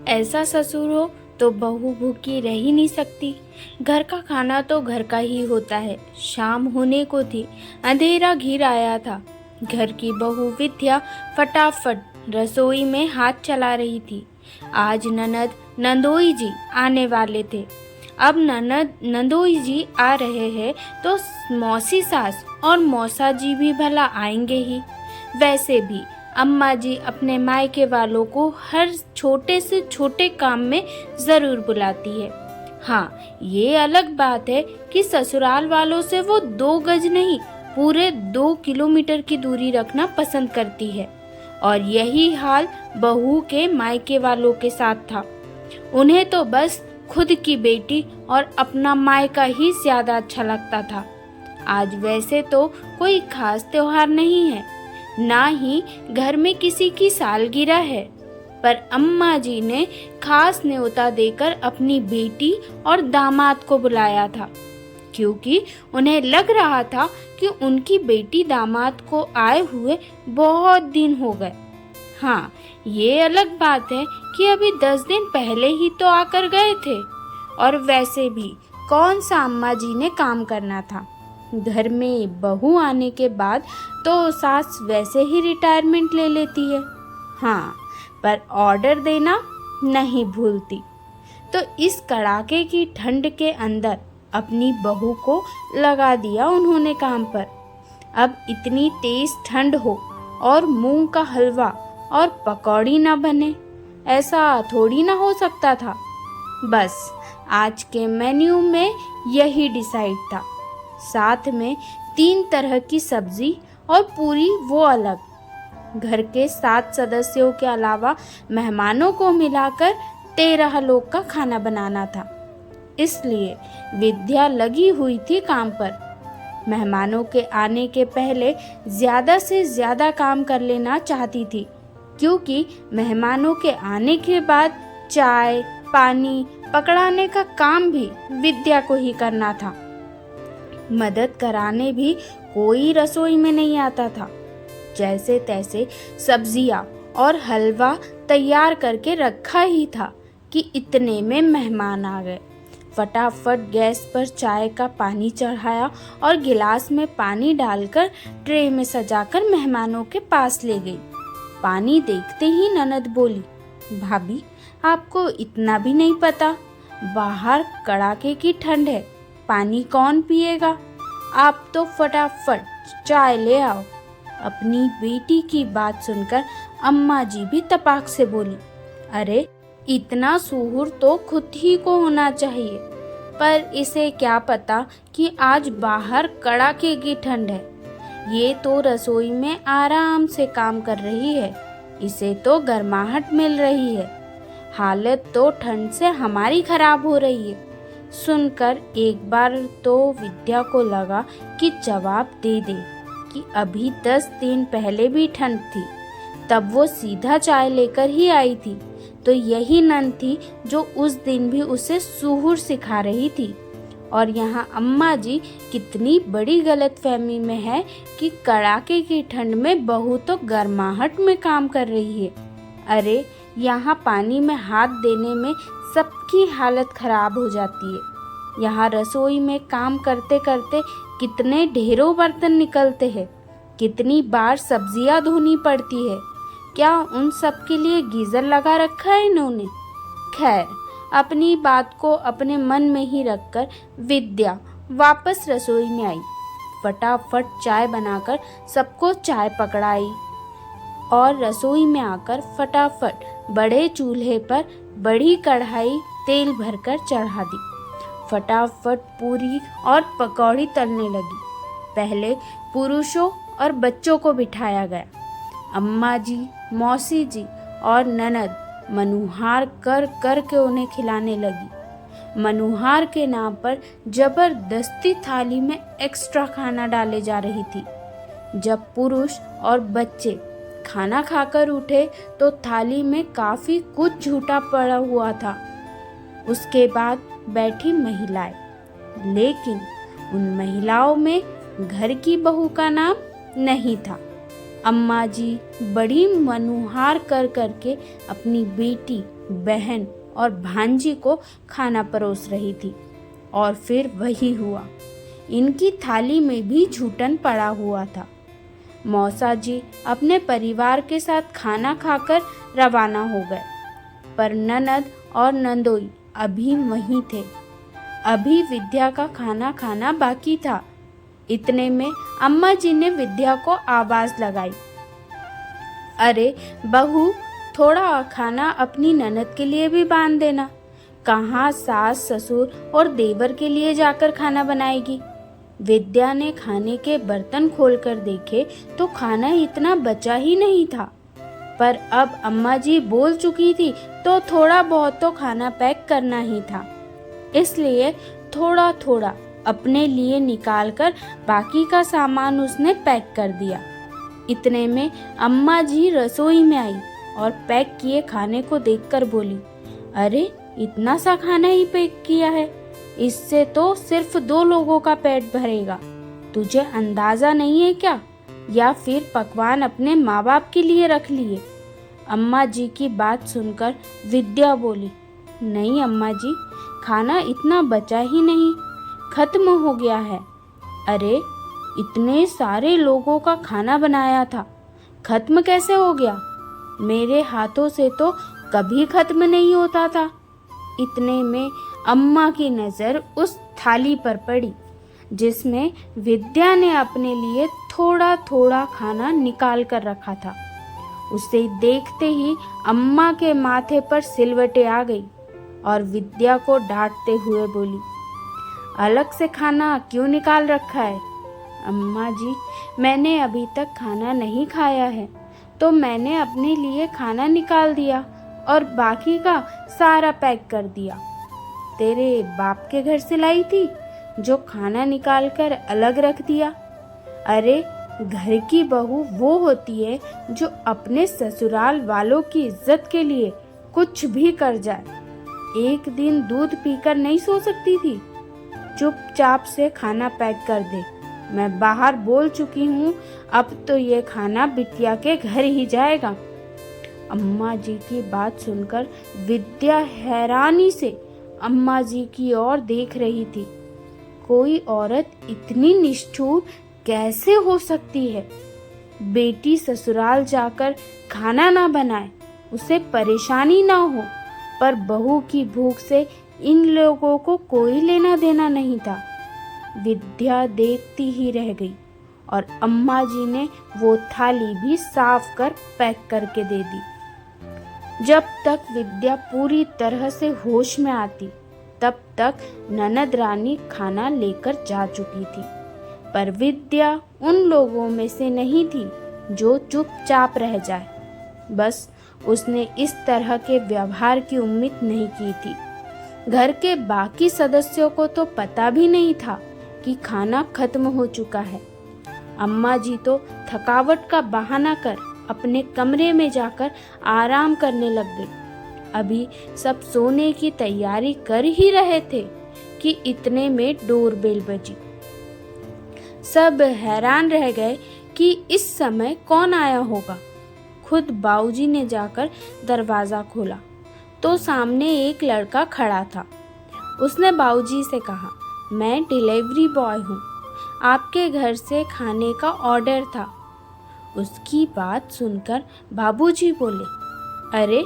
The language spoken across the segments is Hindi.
ऐसा ससुर हो तो बहू भूखी रह ही नहीं सकती। घर का खाना तो घर का ही होता है। शाम होने को थी, अंधेरा घिर आया था। घर की बहू विद्या फटाफट रसोई में हाथ चला रही थी। आज ननद नंदोई जी आने वाले थे। अब ननद नंदोई जी आ रहे हैं तो मौसी सास और मौसा जी भी भला आएंगे ही। वैसे भी अम्मा जी अपने मायके वालों को हर छोटे से छोटे काम में ज़रूर बुलाती है। हाँ, ये अलग बात है कि ससुराल वालों से वो 2 गज नहीं, पूरे 2 किलोमीटर की दूरी रखना पसंद करती है। और यही हाल बहू के मायके वालों के साथ था। उन्हें तो बस खुद की बेटी और अपना मायका ही ज्यादा अच्छा लगता था। आज वैसे तो कोई खास त्योहार नहीं है, ना ही घर में किसी की सालगिरह है, पर अम्मा जी ने खास न्योता देकर अपनी बेटी और दामाद को बुलाया था, क्योंकि उन्हें लग रहा था कि उनकी बेटी दामाद को आए हुए बहुत दिन हो गए। हाँ, ये अलग बात है कि अभी 10 दिन पहले ही तो आकर गए थे। और वैसे भी कौन सा अम्मा जी ने काम करना था। घर में बहू आने के बाद तो सास वैसे ही रिटायरमेंट ले लेती है। हाँ, पर ऑर्डर देना नहीं भूलती। तो इस कड़ाके की ठंड के अंदर अपनी बहू को लगा दिया उन्होंने काम पर। अब इतनी तेज ठंड हो और मूंग का हलवा और पकौड़ी ना बने, ऐसा थोड़ी ना हो सकता था। बस आज के मेन्यू में यही डिसाइड था। साथ में 3 तरह की सब्जी और पूरी वो अलग। घर के 7 सदस्यों के अलावा मेहमानों को मिलाकर 13 लोग का खाना बनाना था। इसलिए विद्या लगी हुई थी काम पर। मेहमानों के आने के पहले ज़्यादा से ज़्यादा काम कर लेना चाहती थी, क्योंकि मेहमानों के आने के बाद चाय पानी पकड़ाने का काम भी विद्या को ही करना था। मदद कराने भी कोई रसोई में नहीं आता था। जैसे तैसे सब्जियां और हलवा तैयार करके रखा ही था कि इतने में मेहमान आ गए। फटाफट गैस पर चाय का पानी चढ़ाया और गिलास में पानी डालकर ट्रे में सजाकर मेहमानों के पास ले गई। पानी देखते ही ननद बोली, भाभी, आपको इतना भी नहीं पता? बाहर कड़ाके की ठंड है, पानी कौन पिएगा? आप तो फटाफट चाय ले आओ। अपनी बेटी की बात सुनकर अम्मा जी भी तपाक से बोली, अरे इतना सुहूर तो खुद ही को होना चाहिए, पर इसे क्या पता कि आज बाहर कड़ाके की ठंड है। ये तो रसोई में आराम से काम कर रही है, इसे तो गर्माहट मिल रही है। हालत तो ठंड से हमारी खराब हो रही है। सुनकर एक बार तो विद्या को लगा कि जवाब दे दे कि अभी 10 दिन पहले भी ठंड थी, तब वो सीधा चाय लेकर ही आई थी। तो यही नन थी जो उस दिन भी उसे सुहूर सिखा रही थी। और यहाँ अम्मा जी कितनी बड़ी गलतफहमी में है कि कड़ाके की ठंड में बहू तो गर्माहट में काम कर रही है। अरे यहाँ पानी में हाथ देने में सबकी हालत खराब हो जाती है। यहाँ रसोई में काम करते करते कितने ढेरों बर्तन निकलते हैं, कितनी बार सब्जियां धोनी पड़ती है। क्या उन सब के लिए गीजर लगा रखा है इन्होंने? खैर, अपनी बात को अपने मन में ही रखकर विद्या वापस रसोई में आई। फटाफट चाय बनाकर सबको चाय पकड़ाई और रसोई में आकर फटाफट बड़े चूल्हे पर बड़ी कढ़ाई तेल भरकर चढ़ा दी। फटाफट पूरी और पकौड़ी तलने लगी। पहले पुरुषों और बच्चों को बिठाया गया। अम्मा जी, मौसी जी और ननद मनुहार कर कर के उन्हें खिलाने लगी। मनुहार के नाम पर जबरदस्ती थाली में एक्स्ट्रा खाना डाले जा रही थी। जब पुरुष और बच्चे खाना खाकर उठे तो थाली में काफी कुछ झूठा पड़ा हुआ था। उसके बाद बैठी महिलाएं, लेकिन उन महिलाओं में घर की बहू का नाम नहीं था। अम्मा जी बड़ी मनुहार कर करके अपनी बेटी, बहन और भांजी को खाना परोस रही थी। और फिर वही हुआ, इनकी थाली में भी झूठन पड़ा हुआ था। मौसा जी अपने परिवार के साथ खाना खाकर रवाना हो गए, पर ननद और नंदोई अभी वहीं थे। अभी विद्या का खाना खाना बाकी था। इतने में अम्मा जी ने विद्या को आवाज लगाई, अरे बहू, थोड़ा खाना अपनी ननद के लिए भी बांध देना। कहाँ सास ससुर और देवर के लिए जाकर खाना बनाएगी। विद्या ने खाने के बर्तन खोलकर देखे तो खाना इतना बचा ही नहीं था, पर अब अम्मा जी बोल चुकी थी तो थोड़ा बहुत तो खाना पैक करना ही था। इसलिए थोड़ा थोड़ा अपने लिए निकालकर बाकी का सामान उसने पैक कर दिया। इतने में अम्मा जी रसोई में आई और पैक किए खाने को देखकर बोली, अरे इतना सा खाना ही पैक किया है, इससे तो सिर्फ 2 लोगों का पेट भरेगा। तुझे अंदाजा नहीं है क्या, या फिर पकवान अपने माँ बाप के लिए रख लिए? अम्मा जी की बात सुनकर विद्या बोली, नहीं अम्मा जी, खाना इतना बचा ही नहीं, खत्म हो गया है। अरे इतने सारे लोगों का खाना बनाया था, खत्म कैसे हो गया? मेरे हाथों से तो कभी खत्म नहीं होता था। इतने में अम्मा की नज़र उस थाली पर पड़ी जिसमें विद्या ने अपने लिए थोड़ा थोड़ा खाना निकाल कर रखा था। उसे देखते ही अम्मा के माथे पर सिलवटें आ गई और विद्या को डांटते हुए बोली, अलग से खाना क्यों निकाल रखा है? अम्मा जी, मैंने अभी तक खाना नहीं खाया है, तो मैंने अपने लिए खाना निकाल दिया और बाकी का सारा पैक कर दिया। तेरे बाप के घर से लाई थी जो खाना निकाल कर अलग रख दिया। अरे घर की बहू वो होती है जो अपने ससुराल वालों की इज्जत के लिए कुछ भी कर जाए। एक दिन दूध पीकर नहीं सो सकती थी? चुपचाप से खाना पैक कर दे। मैं बाहर बोल चुकी हूँ, अब तो ये खाना बिटिया के घर ही जाएगा। अम्मा जी की बात सुनकर विद्या हैरानी से अम्मा जी की ओर देख रही थी। कोई औरत इतनी निष्ठुर कैसे हो सकती है? बेटी ससुराल जाकर खाना ना बनाए, उसे परेशानी ना हो, पर बहू की भूख से इन लोगों को कोई लेना देना नहीं था। विद्या देखती ही रह गई और अम्मा जी ने वो थाली भी साफ कर पैक करके दे दी। जब तक विद्या पूरी तरह से होश में आती, तब तक ननद रानी खाना लेकर जा चुकी थी। पर विद्या उन लोगों में से नहीं थी जो चुपचाप रह जाए। बस उसने इस तरह के व्यवहार की उम्मीद नहीं की थी। घर के बाकी सदस्यों को तो पता भी नहीं था कि खाना खत्म हो चुका है। अम्मा जी तो थकावट का बहाना कर अपने कमरे में जाकर आराम करने लग गई। अभी सब सोने की तैयारी कर ही रहे थे कि इतने में डोरबेल बजी। सब हैरान रह गए कि इस समय कौन आया होगा। खुद बाऊजी ने जाकर दरवाज़ा खोला तो सामने एक लड़का खड़ा था। उसने बाऊजी से कहा, मैं डिलीवरी बॉय हूँ, आपके घर से खाने का ऑर्डर था। उसकी बात सुनकर बाबूजी बोले, अरे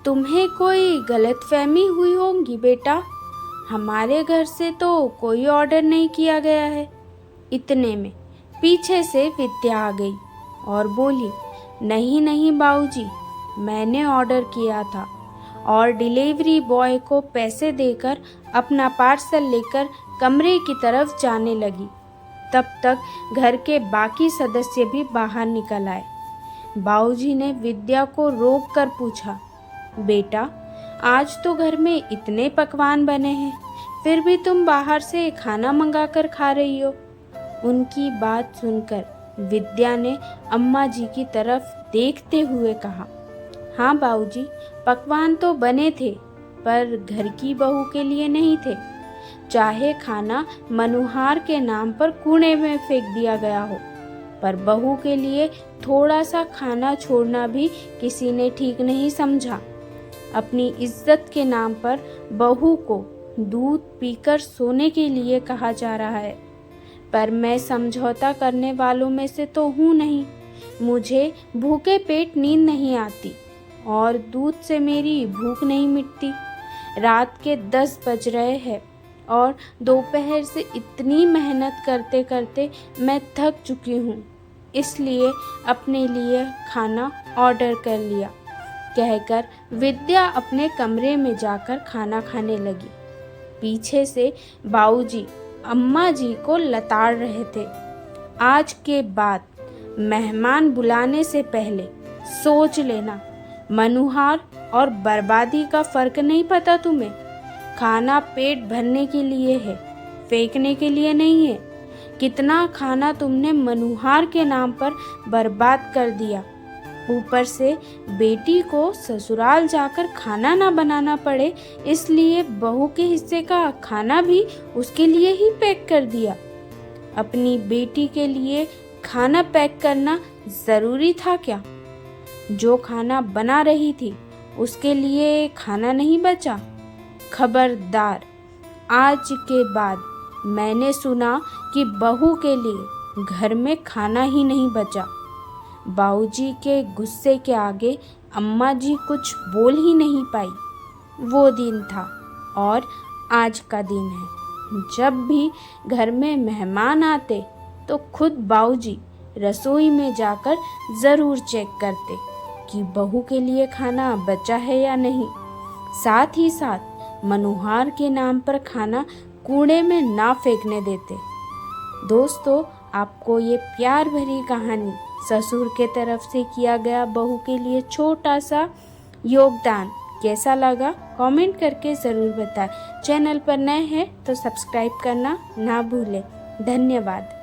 तुम्हें कोई गलतफहमी हुई होगी बेटा, हमारे घर से तो कोई ऑर्डर नहीं किया गया है। इतने में पीछे से विद्या आ गई और बोली, नहीं नहीं बाबूजी, मैंने ऑर्डर किया था, और डिलीवरी बॉय को पैसे देकर अपना पार्सल लेकर कमरे की तरफ जाने लगी। तब तक घर के बाकी सदस्य भी बाहर निकल आए। बाबूजी ने विद्या को रोक कर पूछा, बेटा आज तो घर में इतने पकवान बने हैं, फिर भी तुम बाहर से खाना मंगा कर खा रही हो। उनकी बात सुनकर विद्या ने अम्मा जी की तरफ देखते हुए कहा, हाँ बाबूजी, पकवान तो बने थे, पर घर की बहू के लिए नहीं थे। चाहे खाना मनुहार के नाम पर कूड़े में फेंक दिया गया हो, पर बहू के लिए थोड़ा सा खाना छोड़ना भी किसी ने ठीक नहीं समझा। अपनी इज्जत के नाम पर बहू को दूध पीकर सोने के लिए कहा जा रहा है, पर मैं समझौता करने वालों में से तो हूँ नहीं। मुझे भूखे पेट नींद नहीं आती और दूध से मेरी भूख नहीं मिटती। रात के 10 बज रहे हैं और दोपहर से इतनी मेहनत करते करते मैं थक चुकी हूँ, इसलिए अपने लिए खाना ऑर्डर कर लिया, कहकर विद्या अपने कमरे में जाकर खाना खाने लगी। पीछे से बाऊजी अम्मा जी को लताड़ रहे थे। आज के बाद मेहमान बुलाने से पहले सोच लेना, मनुहार और बर्बादी का फर्क नहीं पता तुम्हें। खाना पेट भरने के लिए है, फेंकने के लिए नहीं है। कितना खाना तुमने मनुहार के नाम पर बर्बाद कर दिया। ऊपर से बेटी को ससुराल जाकर खाना ना बनाना पड़े, इसलिए बहू के हिस्से का खाना भी उसके लिए ही पैक कर दिया। अपनी बेटी के लिए खाना पैक करना ज़रूरी था क्या? जो खाना बना रही थी उसके लिए खाना नहीं बचा? खबरदार, आज के बाद मैंने सुना कि बहू के लिए घर में खाना ही नहीं बचा। बाऊजी के गुस्से के आगे अम्मा जी कुछ बोल ही नहीं पाई। वो दिन था और आज का दिन है। जब भी घर में मेहमान आते तो खुद बाऊजी रसोई में जाकर ज़रूर चेक करते कि बहू के लिए खाना बचा है या नहीं। साथ ही साथ मनुहार के नाम पर खाना कूड़े में ना फेंकने देते। दोस्तों, आपको ये प्यार भरी कहानी ससुर के तरफ से किया गया बहू के लिए छोटा सा योगदान कैसा लगा? कमेंट करके ज़रूर बताएं। चैनल पर नए हैं तो सब्सक्राइब करना ना भूलें। धन्यवाद।